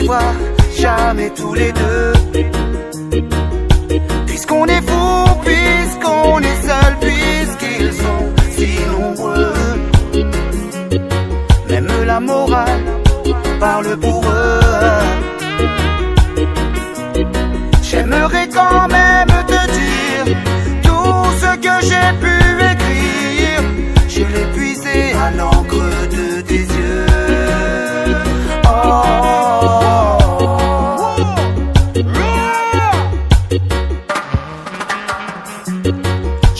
vivra jamais tous les deux. Puisqu'on est fou, puisqu'on est seul, puisqu'ils sont si nombreux. Même la morale parle pour eux. J'aimerais quand même te dire tout ce que j'ai pu écrire. Je l'ai puisé à l'encre de tes yeux.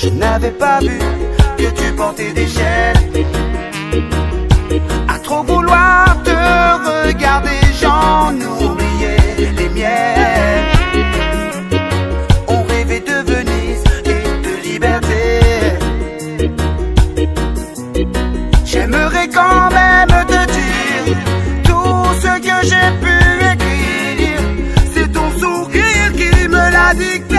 Je n'avais pas vu que tu portais des chaînes. À trop vouloir te regarder, j'en oubliais les miennes. On rêvait de Venise et de liberté. J'aimerais quand même te dire tout ce que j'ai pu écrire. C'est ton sourire qui me l'a dicté.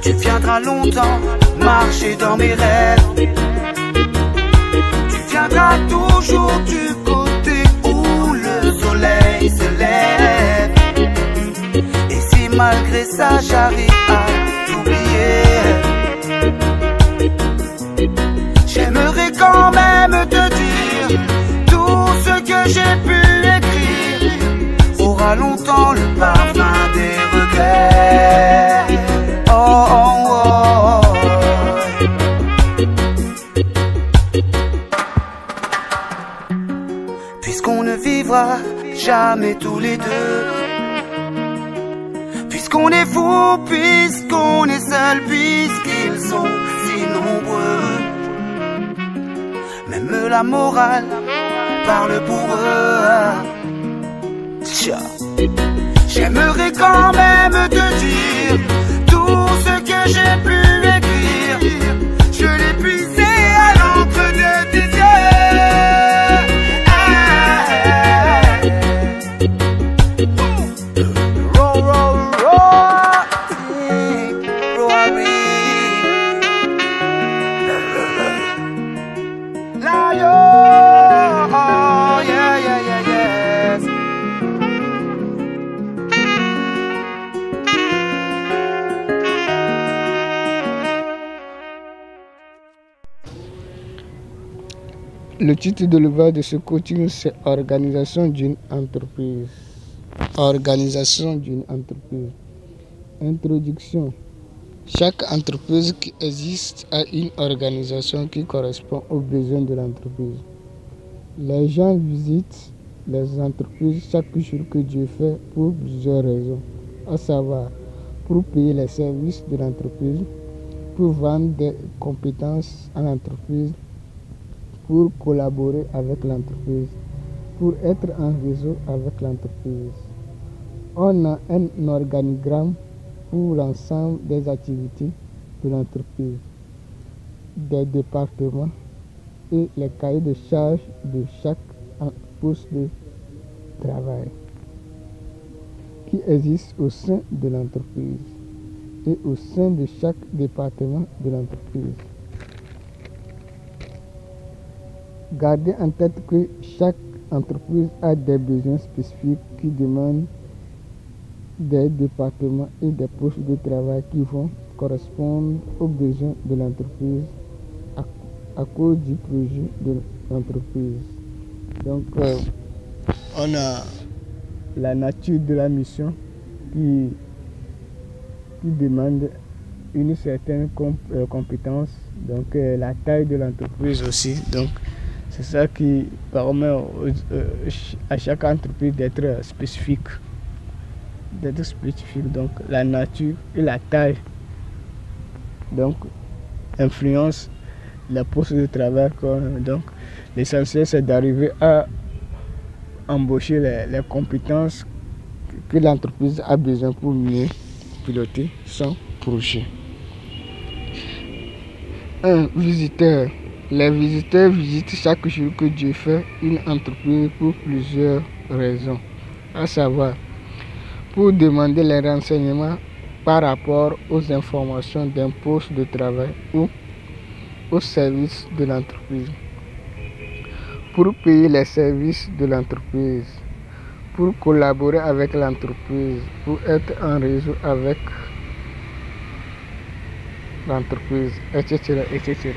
Tu viendras longtemps marcher dans mes rêves. Tu viendras toujours du côté où le soleil se lève. Et si malgré ça j'arrive à t'oublier, j'aimerais quand même te dire tout ce que j'ai pu écrire aura longtemps le parfum des regrets. Puisqu'on ne vivra jamais tous les deux. Puisqu'on est fou, puisqu'on est seul, puisqu'ils sont si nombreux. Même la morale parle pour eux. J'aimerais quand même te dire tout ce que j'ai pu écrire. Je l'ai puisé à l'encre de tes yeux. Le titre de l'ouvrage de ce coaching, c'est Organisation d'une entreprise. Organisation d'une entreprise. Introduction. Chaque entreprise qui existe a une organisation qui correspond aux besoins de l'entreprise. Les gens visitent les entreprises chaque jour que Dieu fait pour plusieurs raisons, à savoir pour payer les services de l'entreprise, pour vendre des compétences à l'entreprise, pour collaborer avec l'entreprise, pour être en réseau avec l'entreprise. On a un organigramme pour l'ensemble des activités de l'entreprise, des départements et les cahiers de charges de chaque poste de travail qui existe au sein de l'entreprise et au sein de chaque département de l'entreprise. Gardez en tête que chaque entreprise a des besoins spécifiques qui demandent des départements et des postes de travail qui vont correspondre aux besoins de l'entreprise à cause du projet de l'entreprise. Donc, on a la nature de la mission qui demande une certaine compétence, donc la taille de l'entreprise aussi. Donc, c'est ça qui permet à chaque entreprise d'être spécifique. Donc, la nature et la taille donc influencent les postes de travail. Donc, l'essentiel, c'est d'arriver à embaucher les compétences que l'entreprise a besoin pour mieux piloter son projet. 1. Visiteur. Les visiteurs visitent chaque jour que Dieu fait une entreprise pour plusieurs raisons, à savoir pour demander les renseignements par rapport aux informations d'un poste de travail ou au service de l'entreprise, pour payer les services de l'entreprise, pour collaborer avec l'entreprise, pour être en réseau avec l'entreprise, etc., etc.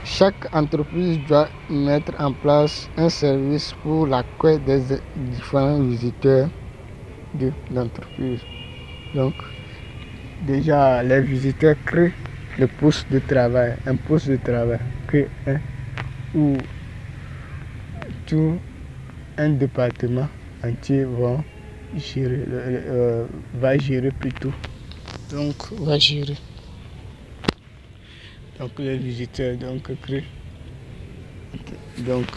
Chaque entreprise doit mettre en place un service pour l'accueil des différents visiteurs de l'entreprise. Donc, déjà, les visiteurs créent le poste de travail, un poste de travail où tout un département entier va gérer plutôt. Donc, va gérer. Donc, les visiteurs créent. Donc,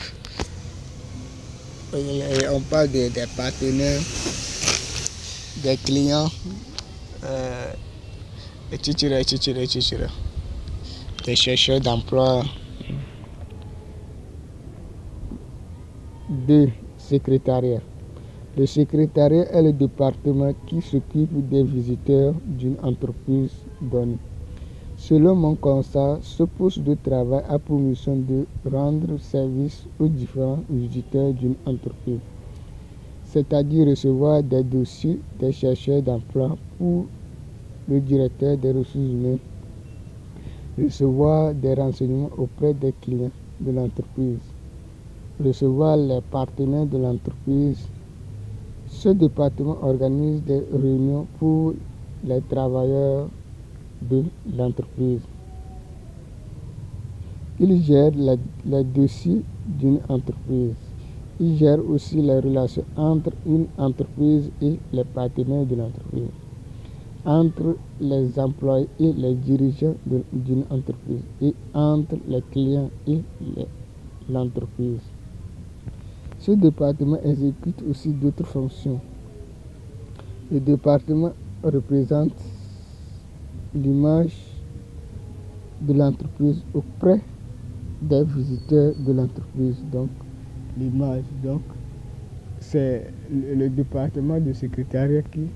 on parle des partenaires, des clients, etc., etc., etc. Des chercheurs d'emploi. 2. Secrétariat. Le secrétariat est le département qui s'occupe des visiteurs d'une entreprise donnée. Selon mon constat, ce poste de travail a pour mission de rendre service aux différents visiteurs d'une entreprise, c'est-à-dire recevoir des dossiers des chercheurs d'emploi pour le directeur des ressources humaines, recevoir des renseignements auprès des clients de l'entreprise, recevoir les partenaires de l'entreprise. Ce département organise des réunions pour les travailleurs de l'entreprise. Il gère les dossiers d'une entreprise. Il gère aussi les relations entre une entreprise et les partenaires de l'entreprise, entre les employés et les dirigeants d'une entreprise, et entre les clients et l'entreprise. Ce département exécute aussi d'autres fonctions. Le département représente l'image de l'entreprise auprès des visiteurs de l'entreprise. Donc, l'image, c'est le département de secrétariat qui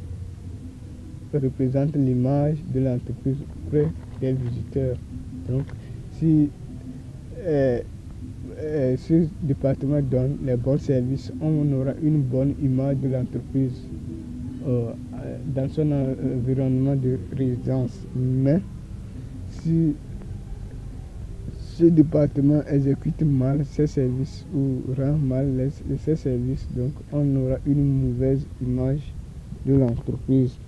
représente l'image de l'entreprise auprès des visiteurs. Donc, si ce département donne les bons services, on aura une bonne image de l'entreprise dans son environnement de résidence. Mais si ce département exécute mal ses services ou rend mal ses services, donc on aura une mauvaise image de l'entreprise.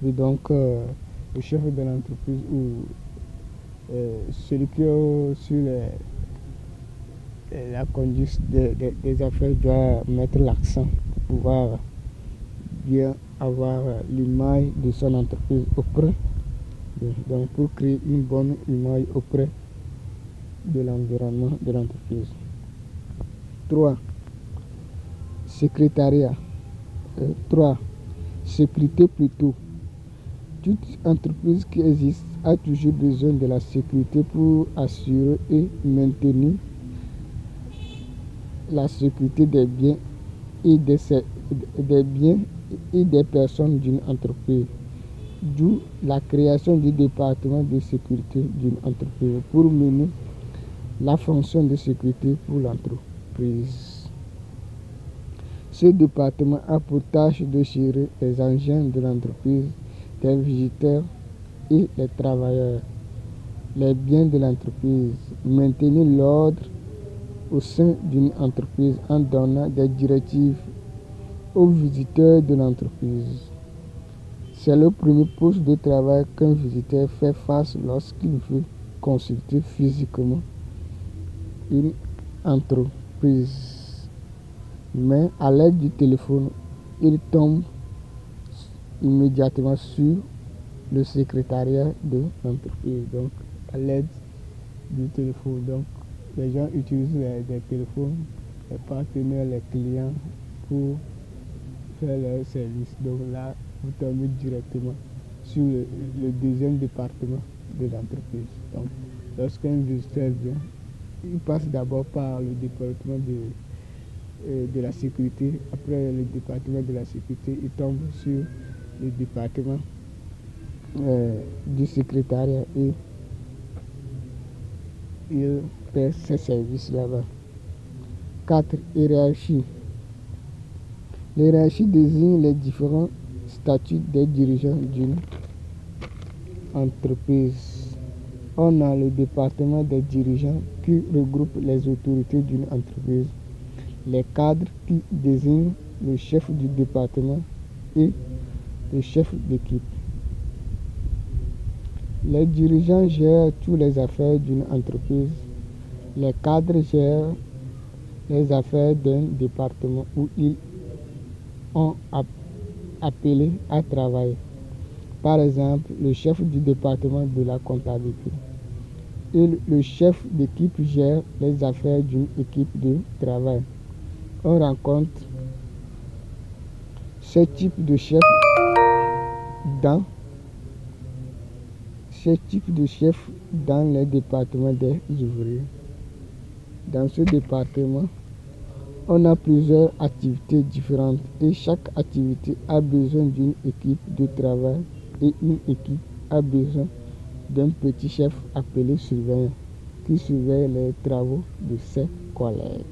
Donc le chef de l'entreprise ou celui qui est sur la conduite des affaires doit mettre l'accent pour pouvoir bien avoir l'image de son entreprise auprès, donc pour créer une bonne image auprès de l'environnement de l'entreprise. 3. Secrétariat. 3. Sécurité plutôt. Toute entreprise qui existe a toujours besoin de la sécurité pour assurer et maintenir la sécurité des biens et des personnes d'une entreprise. D'où la création du département de sécurité d'une entreprise pour mener la fonction de sécurité pour l'entreprise. Ce département a pour tâche de gérer les engins de l'entreprise, les visiteurs et les travailleurs, les biens de l'entreprise, maintenir l'ordre au sein d'une entreprise en donnant des directives aux visiteurs de l'entreprise. C'est le premier poste de travail qu'un visiteur fait face lorsqu'il veut consulter physiquement une entreprise. Mais à l'aide du téléphone, il tombe immédiatement sur le secrétariat de l'entreprise. Donc, à l'aide du téléphone. Donc, les gens utilisent des téléphones les partenaires, les clients pour faire leur service. Donc là, vous tombez directement sur le deuxième département de l'entreprise. Donc, lorsqu'un visiteur vient, il passe d'abord par le département de la sécurité. Après le département de la sécurité, il tombe sur le département du secrétariat et il fait ses services là-bas. 4. Hiérarchie. L'hiérarchie désigne les différents statuts des dirigeants d'une entreprise. On a le département des dirigeants qui regroupe les autorités d'une entreprise, les cadres qui désignent le chef du département et le chef d'équipe. Les dirigeants gèrent toutes les affaires d'une entreprise. Les cadres gèrent les affaires d'un département où ils ont appelé à travailler. Par exemple, le chef du département de la comptabilité et le chef d'équipe gère les affaires d'une équipe de travail. On rencontre ce type de chef dans les départements des ouvriers. Dans ce département, on a plusieurs activités différentes et chaque activité a besoin d'une équipe de travail et une équipe a besoin d'un petit chef appelé surveillant qui surveille les travaux de ses collègues.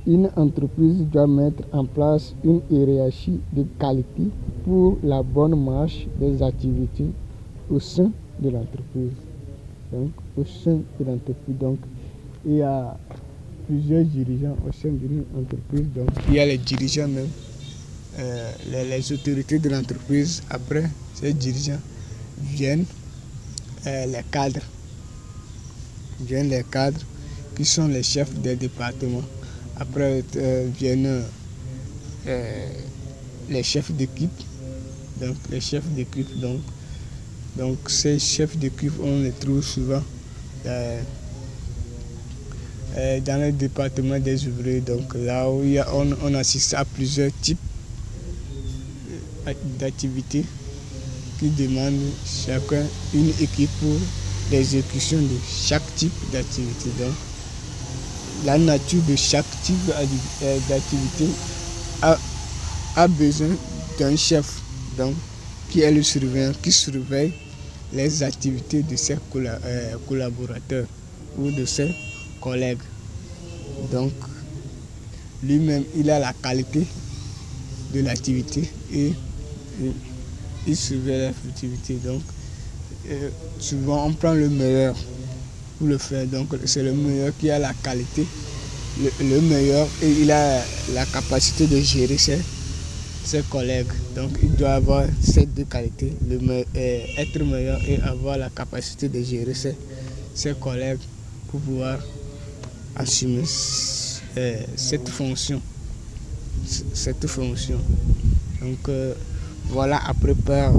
Une entreprise doit mettre en place une hiérarchie de qualité pour la bonne marche des activités au sein de l'entreprise. Donc, au sein de l'entreprise, il y a plusieurs dirigeants au sein d'une entreprise. Donc, il y a les dirigeants même, les autorités de l'entreprise. Après, ces dirigeants viennent les cadres. Viennent les cadres qui sont les chefs des départements. Après viennent les chefs d'équipe. Donc les chefs d'équipe, donc ces chefs d'équipe, on les trouve souvent dans le département des ouvriers. Donc là où on assiste à plusieurs types d'activités qui demandent chacun une équipe pour l'exécution de chaque type d'activité. Donc la nature de chaque type d'activité a besoin d'un chef, donc, qui est le surveillant, qui surveille les activités de ses collaborateurs ou de ses collègues. Donc, lui-même, il a la qualité de l'activité et il surveille l'activité. Donc, souvent, on prend le meilleur pour le faire. Donc, c'est le meilleur qui a la qualité, le meilleur, et il a la capacité de gérer ses collègues. Donc, il doit avoir ces deux qualités, être meilleur et avoir la capacité de gérer ses collègues pour pouvoir assumer cette fonction. Donc, voilà à préparer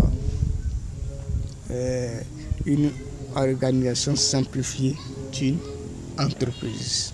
une organisation simplifiée d'une entreprise.